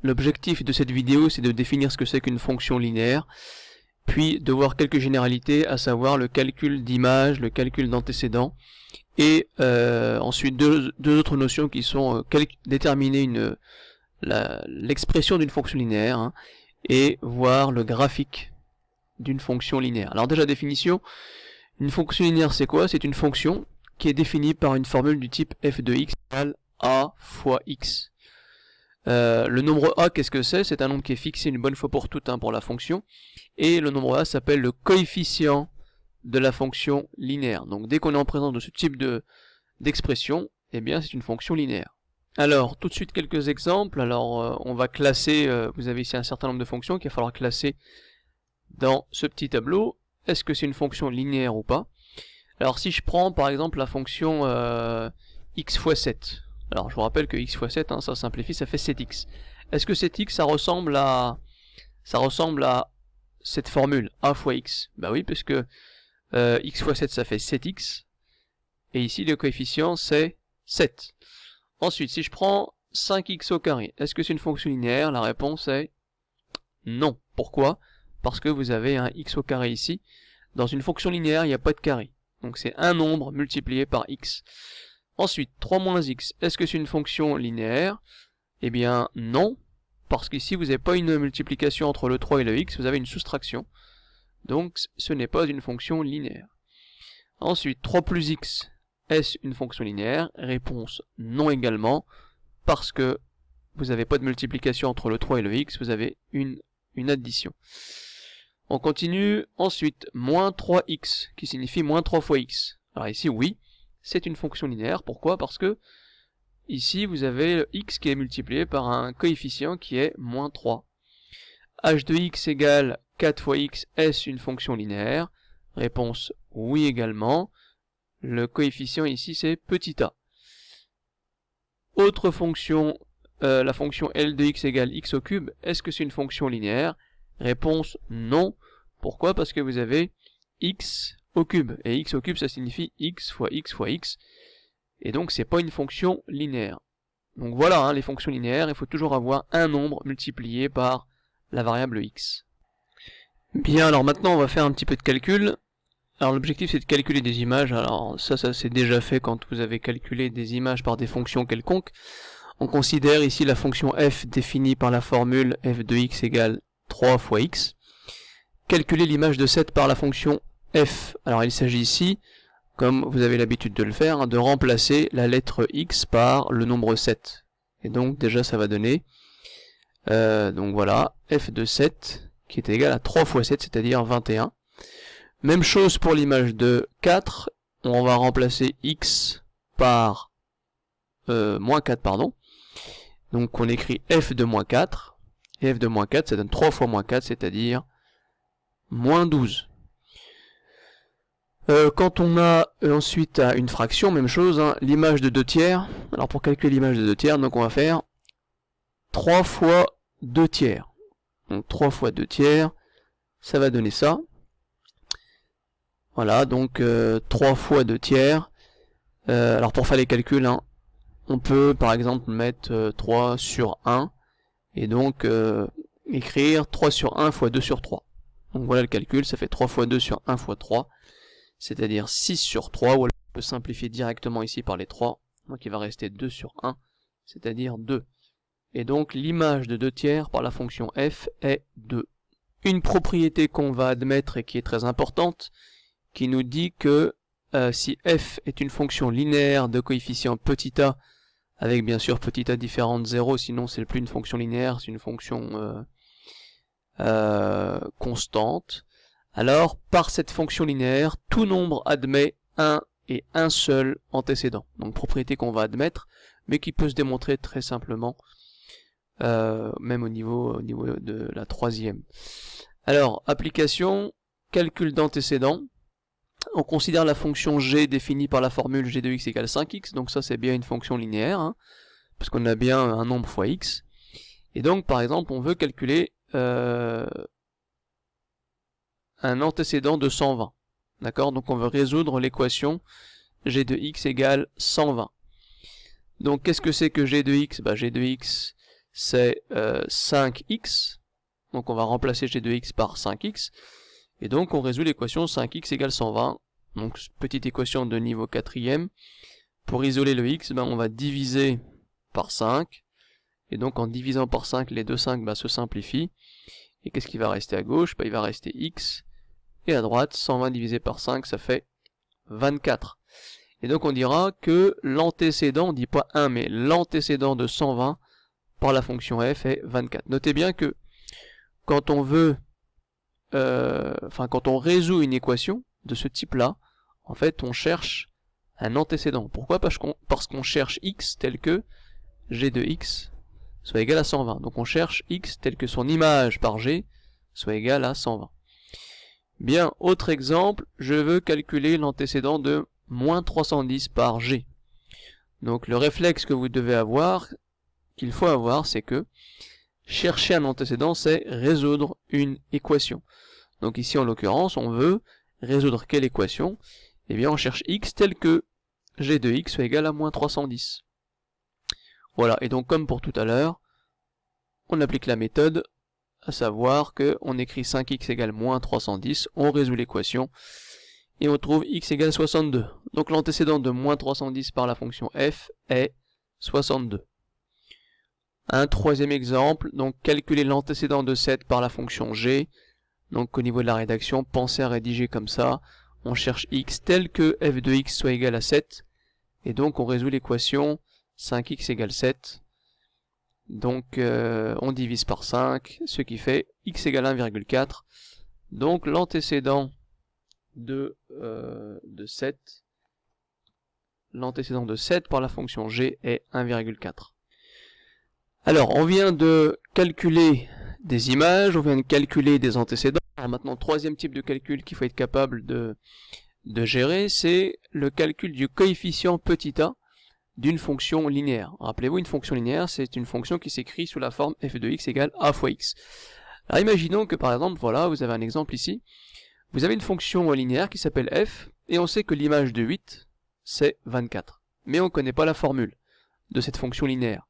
L'objectif de cette vidéo, c'est de définir ce que c'est qu'une fonction linéaire, puis de voir quelques généralités, à savoir le calcul d'image, le calcul d'antécédents, et ensuite deux autres notions qui sont déterminer l'expression d'une fonction linéaire, hein, et voir le graphique d'une fonction linéaire. Alors déjà, définition, une fonction linéaire c'est quoi? C'est une fonction qui est définie par une formule du type f de x égale a fois x. Le nombre a, qu'est-ce que c'est? C'est un nombre qui est fixé une bonne fois pour toutes, hein, pour la fonction, et le nombre a s'appelle le coefficient de la fonction linéaire. Donc dès qu'on est en présence de ce type d'expression, eh bien c'est une fonction linéaire. Alors tout de suite quelques exemples. Alors on va classer, vous avez ici un certain nombre de fonctions qu'il va falloir classer dans ce petit tableau. Est-ce que c'est une fonction linéaire ou pas? Alors si je prends par exemple la fonction x fois 7, alors je vous rappelle que x fois 7, hein, ça simplifie, ça fait 7x. Est-ce que 7x ça ressemble à cette formule a fois x? Bah oui, puisque x fois 7 ça fait 7x, et ici le coefficient c'est 7. Ensuite, si je prends 5x au carré, est-ce que c'est une fonction linéaire? La réponse est non. Pourquoi? Parce que vous avez un x au carré ici. Dans une fonction linéaire, il n'y a pas de carré. Donc c'est un nombre multiplié par x. Ensuite, 3 moins x, est-ce que c'est une fonction linéaire? Eh bien non, parce qu'ici vous n'avez pas une multiplication entre le 3 et le x, vous avez une soustraction. Donc ce n'est pas une fonction linéaire. Ensuite, 3 plus x, est-ce une fonction linéaire? Réponse non également, parce que vous n'avez pas de multiplication entre le 3 et le x, vous avez une addition. On continue. Ensuite, moins 3x, qui signifie moins 3 fois x. Alors ici, oui, c'est une fonction linéaire. Pourquoi? Parce que ici, vous avez le x qui est multiplié par un coefficient qui est moins 3. h de x égale 4 fois x, est-ce une fonction linéaire? Réponse oui également. Le coefficient ici, c'est petit a. Autre fonction, la fonction L de x égale x au cube, est-ce que c'est une fonction linéaire? Réponse non. Pourquoi? Parce que vous avez x au cube. Et x au cube, ça signifie x fois x fois x. Et donc, c'est pas une fonction linéaire. Donc voilà, hein, les fonctions linéaires, il faut toujours avoir un nombre multiplié par la variable x. Bien, alors maintenant, on va faire un petit peu de calcul. Alors l'objectif, c'est de calculer des images. Alors ça c'est déjà fait quand vous avez calculé des images par des fonctions quelconques. On considère ici la fonction f définie par la formule f de x égale 3 fois x. Calculer l'image de 7 par la fonction f. Alors il s'agit ici, comme vous avez l'habitude de le faire, de remplacer la lettre x par le nombre 7. Et donc déjà ça va donner, donc voilà, f de 7 qui est égal à 3 fois 7, c'est-à-dire 21. Même chose pour l'image de 4, on va remplacer x par moins 4, pardon. Donc on écrit f de moins 4, et f de moins 4, ça donne 3 fois moins 4, c'est-à-dire moins 12. Quand on a ensuite une fraction, même chose, hein, l'image de 2 tiers. Alors pour calculer l'image de 2 tiers, donc on va faire 3 fois 2 tiers. Donc 3 fois 2 tiers, ça va donner ça. Voilà, donc 3 fois 2 tiers. Alors pour faire les calculs, hein, on peut par exemple mettre 3 sur 1, et donc écrire 3 sur 1 fois 2 sur 3. Donc voilà le calcul, ça fait 3 fois 2 sur 1 fois 3, c'est-à-dire 6 sur 3, ou alors on peut simplifier directement ici par les 3, donc il va rester 2 sur 1, c'est-à-dire 2. Et donc l'image de 2 tiers par la fonction f est 2. Une propriété qu'on va admettre et qui est très importante, qui nous dit que si f est une fonction linéaire de coefficient petit a, avec bien sûr petit a différent de 0, sinon c'est plus une fonction linéaire, c'est une fonction constante, alors par cette fonction linéaire, tout nombre admet un et un seul antécédent. Donc propriété qu'on va admettre, mais qui peut se démontrer très simplement, même au niveau de la troisième. Alors, application, calcul d'antécédent. On considère la fonction g définie par la formule g de x égale 5x, donc ça c'est bien une fonction linéaire, hein, parce qu'on a bien un nombre fois x. Et donc par exemple on veut calculer un antécédent de 120. D'accord? Donc on veut résoudre l'équation g de x égale 120. Donc qu'est-ce que c'est que g de x? Bah, g de x c'est 5x. Donc on va remplacer g de x par 5x. Et donc on résout l'équation 5x égale 120. Donc petite équation de niveau 4e. Pour isoler le x, on va diviser par 5. Et donc en divisant par 5, les deux 5 se simplifient. Et qu'est-ce qui va rester à gauche? Il va rester x. Et à droite, 120 divisé par 5, ça fait 24. Et donc on dira que l'antécédent, on ne dit pas 1, mais l'antécédent de 120 par la fonction f est 24. Notez bien que quand on veut, quand on résout une équation de ce type-là, en fait on cherche un antécédent. Pourquoi? Parce qu'on cherche x tel que g de x soit égal à 120. Donc on cherche x tel que son image par g soit égal à 120. Bien, autre exemple, je veux calculer l'antécédent de moins 310 par g. Donc le réflexe que vous devez avoir, qu'il faut avoir, c'est que chercher un antécédent, c'est résoudre une équation. Donc ici en l'occurrence, on veut résoudre quelle équation? Eh bien on cherche x tel que g de x soit égal à moins 310. Voilà, et donc comme pour tout à l'heure, on applique la méthode, à savoir qu'on écrit 5x égale moins 310, on résout l'équation, et on trouve x égale 62. Donc l'antécédent de moins 310 par la fonction f est 62. Un troisième exemple, donc calculer l'antécédent de 7 par la fonction g. Donc au niveau de la rédaction, pensez à rédiger comme ça. On cherche x tel que f de x soit égal à 7. Et donc on résout l'équation 5x égale 7. Donc on divise par 5, ce qui fait x égale 1,4. Donc l'antécédent de 7, l'antécédent de 7 par la fonction g est 1,4. Alors on vient de calculer des images, on vient de calculer des antécédents. Alors maintenant, troisième type de calcul qu'il faut être capable de gérer, c'est le calcul du coefficient petit a d'une fonction linéaire. Rappelez-vous, une fonction linéaire, c'est une fonction qui s'écrit sous la forme f de x égale a fois x. Alors imaginons que par exemple, voilà, vous avez un exemple ici, vous avez une fonction linéaire qui s'appelle f, et on sait que l'image de 8, c'est 24. Mais on ne connaît pas la formule de cette fonction linéaire.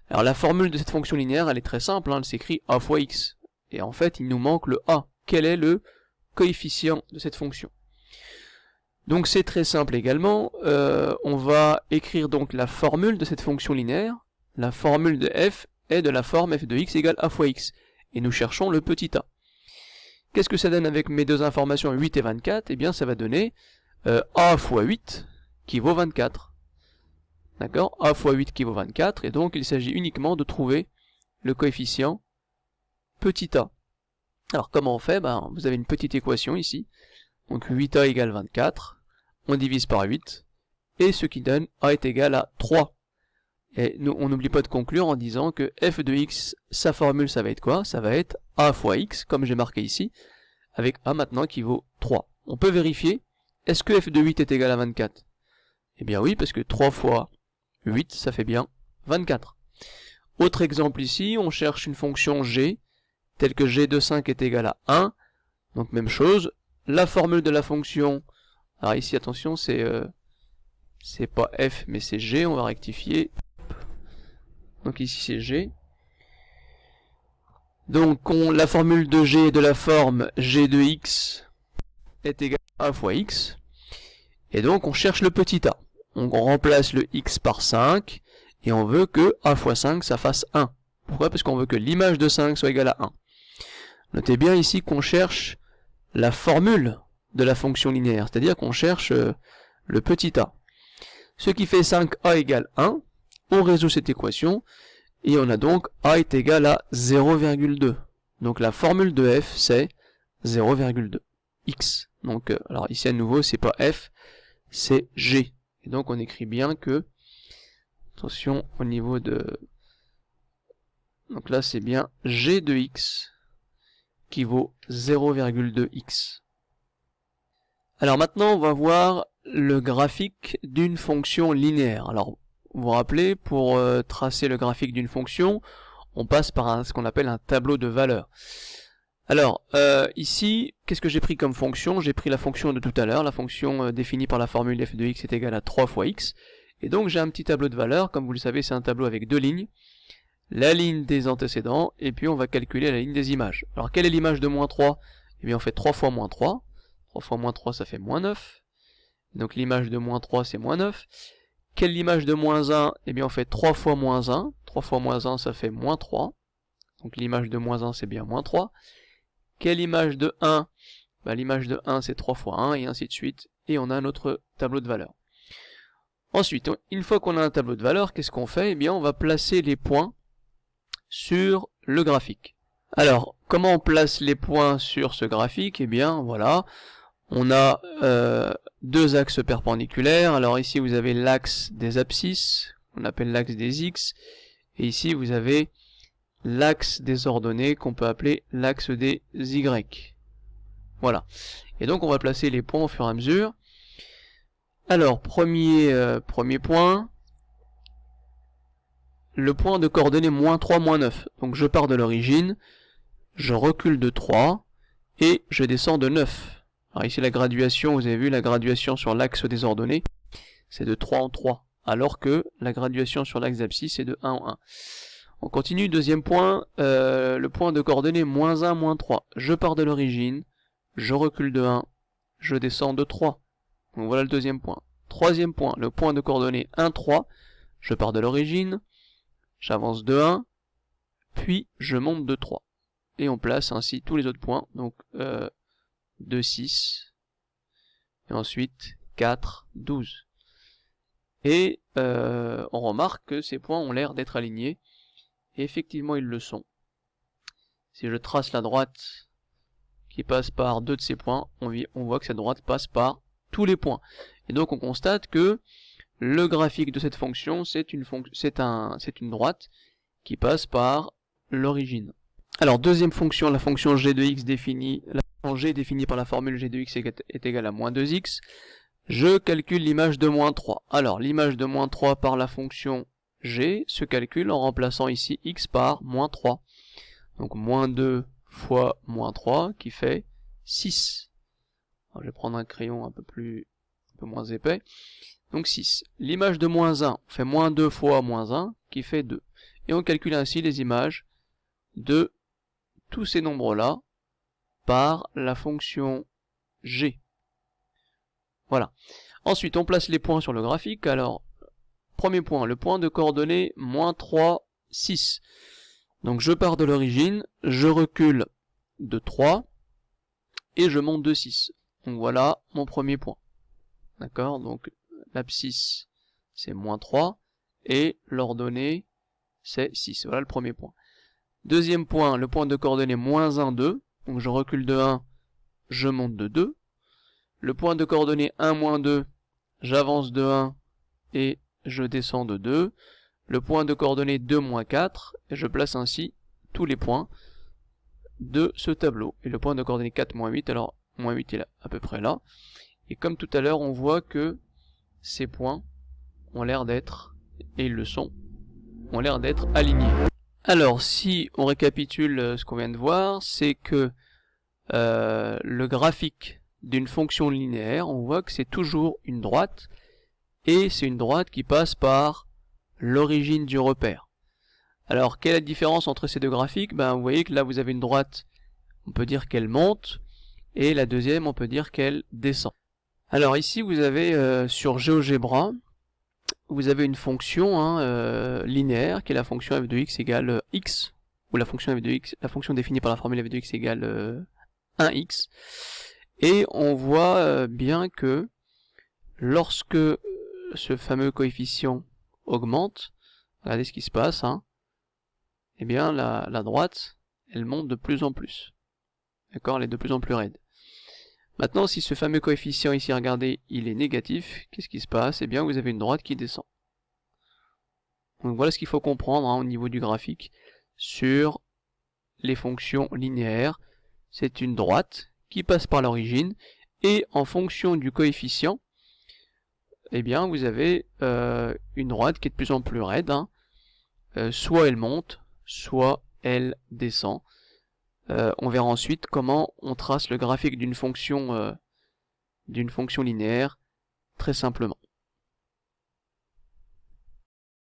Alors la formule de cette fonction linéaire, elle est très simple, elle s'écrit a fois x. Et en fait, il nous manque le a. Quel est le coefficient de cette fonction? Donc c'est très simple également, on va écrire donc la formule de cette fonction linéaire. La formule de f est de la forme f de x égale a fois x. Et nous cherchons le petit a. Qu'est-ce que ça donne avec mes deux informations 8 et 24? Eh bien ça va donner a fois 8 qui vaut 24. D'accord? A fois 8 qui vaut 24, et donc il s'agit uniquement de trouver le coefficient petit a. Alors comment on fait? Vous avez une petite équation ici. Donc 8a égale 24, on divise par 8, et ce qui donne a est égal à 3. Et nous, on n'oublie pas de conclure en disant que f de x, sa formule, ça va être quoi? Ça va être a fois x, comme j'ai marqué ici, avec a maintenant qui vaut 3. On peut vérifier, est-ce que f de 8 est égal à 24? Eh bien oui, parce que 3 fois 8, ça fait bien 24. Autre exemple ici, on cherche une fonction g, telle que g de 5 est égal à 1. Donc même chose, la formule de la fonction, alors ici attention, c'est pas f mais c'est g, on va rectifier. Donc ici c'est g. Donc la formule de g est de la forme g de x est égal à 1 fois x. Et donc on cherche le petit a. Donc on remplace le x par 5, et on veut que a fois 5 ça fasse 1. Pourquoi? Parce qu'on veut que l'image de 5 soit égale à 1. Notez bien ici qu'on cherche la formule de la fonction linéaire, c'est-à-dire qu'on cherche le petit a. Ce qui fait 5a égale 1, on résout cette équation, et on a donc a est égal à 0,2. Donc la formule de f c'est 0,2 x. Donc alors ici à nouveau c'est pas f, c'est g. Et donc on écrit bien que, attention au niveau de, donc là c'est bien g de x qui vaut 0,2x. Alors maintenant on va voir le graphique d'une fonction linéaire. Alors vous vous rappelez, pour tracer le graphique d'une fonction, on passe par ce qu'on appelle un tableau de valeurs. Alors ici, qu'est-ce que j'ai pris comme fonction? J'ai pris la fonction de tout à l'heure, la fonction définie par la formule f de x est égale à 3 fois x. Et donc j'ai un petit tableau de valeurs, comme vous le savez c'est un tableau avec deux lignes. la ligne des antécédents, et puis on va calculer la ligne des images. Alors quelle est l'image de moins 3? Eh bien on fait 3 fois moins 3. 3 fois moins 3 ça fait moins 9. Donc l'image de moins 3 c'est moins 9. Quelle est l'image de moins 1? Eh bien on fait 3 fois moins 1. 3 fois moins 1 ça fait moins 3. Donc l'image de moins 1 c'est bien moins 3. Quelle image de 1? L'image de 1 c'est 3 fois 1 et ainsi de suite. Et on a notre tableau de valeurs. Ensuite, une fois qu'on a un tableau de valeurs, qu'est-ce qu'on fait? Eh bien on va placer les points sur le graphique. Alors, comment on place les points sur ce graphique? Eh bien voilà, on a deux axes perpendiculaires. Alors ici vous avez l'axe des abscisses, on appelle l'axe des X, et ici vous avez l'axe des ordonnées qu'on peut appeler l'axe des Y. Voilà. Et donc on va placer les points au fur et à mesure. Alors, premier point, le point de coordonnées moins 3, moins 9. Donc je pars de l'origine, je recule de 3, et je descends de 9. Alors ici la graduation, vous avez vu la graduation sur l'axe des ordonnées, c'est de 3 en 3, alors que la graduation sur l'axe d'abscisse c'est de 1 en 1. On continue, deuxième point, le point de coordonnées moins 1, moins 3. Je pars de l'origine, je recule de 1, je descends de 3. Donc voilà le deuxième point. Troisième point, le point de coordonnées 1, 3. Je pars de l'origine, j'avance de 1, puis je monte de 3. Et on place ainsi tous les autres points. Donc 2, 6, et ensuite 4, 12. Et on remarque que ces points ont l'air d'être alignés. Et effectivement ils le sont. Si je trace la droite qui passe par deux de ces points, on voit que cette droite passe par tous les points. Et donc on constate que le graphique de cette fonction, c'est une droite qui passe par l'origine. Alors deuxième fonction, la fonction g de x définie, la fonction g définie par la formule g de x est égale à moins 2x. Je calcule l'image de moins 3. Alors l'image de moins 3 par la fonction g se calcule en remplaçant ici x par moins 3. Donc moins 2 fois moins 3 qui fait 6. Alors, je vais prendre un crayon un peu moins épais. Donc 6. L'image de moins 1 fait moins 2 fois moins 1 qui fait 2. Et on calcule ainsi les images de tous ces nombres-là par la fonction g. Voilà. Ensuite, on place les points sur le graphique. Alors, premier point, le point de coordonnées moins 3, 6. Donc je pars de l'origine, je recule de 3, et je monte de 6. Donc voilà mon premier point. D'accord? Donc l'abscisse c'est moins 3, et l'ordonnée c'est 6. Voilà le premier point. Deuxième point, le point de coordonnées moins 1, 2. Donc je recule de 1, je monte de 2. Le point de coordonnées 1, moins 2, j'avance de 1 et je descends de 2. Le point de coordonnées 2, moins 4, et je place ainsi tous les points de ce tableau. Et le point de coordonnées 4, moins 8, alors moins 8 est là, à peu près là. Et comme tout à l'heure, on voit que ces points ont l'air d'être, et ils le sont, ont l'air d'être alignés. Alors, si on récapitule ce qu'on vient de voir, c'est que le graphique d'une fonction linéaire, on voit que c'est toujours une droite, et c'est une droite qui passe par l'origine du repère. Alors, quelle est la différence entre ces deux graphiques? Vous voyez que là, vous avez une droite, on peut dire qu'elle monte, et la deuxième, on peut dire qu'elle descend. Alors ici, vous avez sur GeoGebra, vous avez une fonction linéaire, qui est la fonction f de x égale x, ou la fonction f de x, la fonction définie par la formule f de x égale 1x, et on voit bien que lorsque ce fameux coefficient augmente, regardez ce qui se passe, eh bien la droite, elle monte de plus en plus. D'accord, elle est de plus en plus raide. Maintenant, si ce fameux coefficient ici, regardez, il est négatif, qu'est-ce qui se passe? Eh bien, vous avez une droite qui descend. Donc voilà ce qu'il faut comprendre au niveau du graphique sur les fonctions linéaires. C'est une droite qui passe par l'origine, et en fonction du coefficient, eh bien, vous avez une droite qui est de plus en plus raide. Soit elle monte, soit elle descend. On verra ensuite comment on trace le graphique d'une fonction linéaire très simplement.